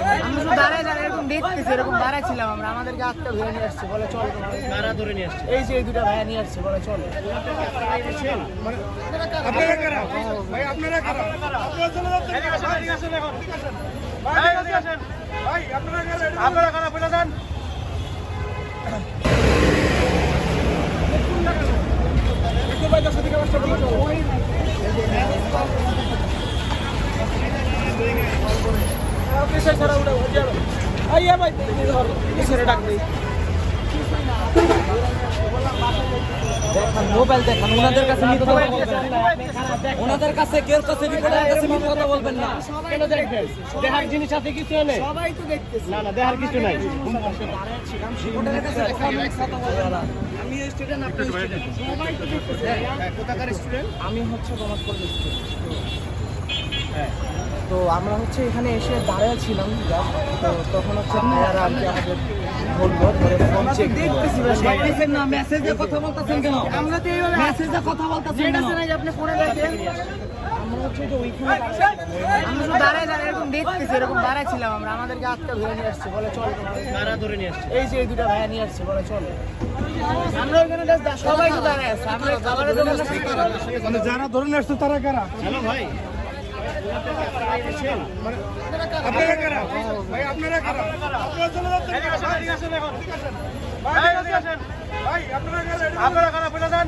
আমরা শুধু দাঁড়ায় দাঁড়ায় এরকম দেখতেছি, এরকম দাঁড়াচ্ছিলাম আমরা, আমাদেরকে আটটা ভাইয়া নিয়ে আসছে, বলে চল কারা ধরে নিয়ে আসছে? এই যে এই দুটা ভাইয়া নিয়ে আসছে, বলে চল। আপনারা কারা ভাই? আপনারা কারা? আপনারা চলে যাচ্ছেন। এদিকে আসেন এখন। ভাই এদিকে আসেন। ভাই আপনারা কারা? আপনারা কারা বলে দেন। একটু ভাই 10 থেকে 5টা বলে চলো। কিসের ছাড়া উঠে যাবে? আইয়া ভাই কিসের ডাক দেই? দেখান মোবাইল দেখান, ওনাদের কাছে মিথ্যা কথা বলবেন না। ওনাদের কাছে কেউ কাছে রিপোর্টারের কাছে মিথ্যা কথা বলবেন না। কেন দেখবেন? দেখার জিনিস আছে কিছু এনে? সবাই তো দেখতেছে। না না, দেখার কিছু নাই। রিপোর্টারের কাছে দেখা মিথ্যা কথা বলবেন না। আমি স্টুডেন্ট, আপনি স্টুডেন্ট, সবাই তো দেখতেছে। কোথাকার স্টুডেন্ট? আমি হচ্ছে কমার্স কলেজ স্টুডেন্ট। তো আমরা হচ্ছে এখানে এসে দাঁড়িয়ে ছিলাম, তো তখন হচ্ছে ভাইয়ারা আর কি আমাদের বললো ধরে ফোন চেক দেখতেছি না। মেসেজে কথা বলতেছেন কেন? আমরা তো এইভাবে মেসেজে কথা বলতেছি না, না যে আপনি ফোনে দেখেন। আমরা হচ্ছে যে ওইখানে আমরা শুধু দাঁড়ায় দাঁড়ায় এরকম দেখতেছি, এরকম দাঁড়াচ্ছিলাম আমরা, আমাদেরকে আটটা ভাইয়া নিয়ে আসছে, বলে চল। কারা ধরে নিয়ে আসছে? এই যে এই দুটা ভাইয়া নিয়ে আসছে, বলে চল। আমরা ওইখানে সবাই তো দাঁড়ায় আছে, আমরা খাবারের দোকানে মানে যারা ধরে নিয়ে আসছে তারা কারা? হ্যালো ভাই, আপনারা কারা? ভাই আপনারা কারা? আপনারা চলে যাচ্ছেন। এদিকে আসেন এখন। ভাই এদিকে আসেন। ভাই আপনারা কারা? আপনারা কারা বলে দেন।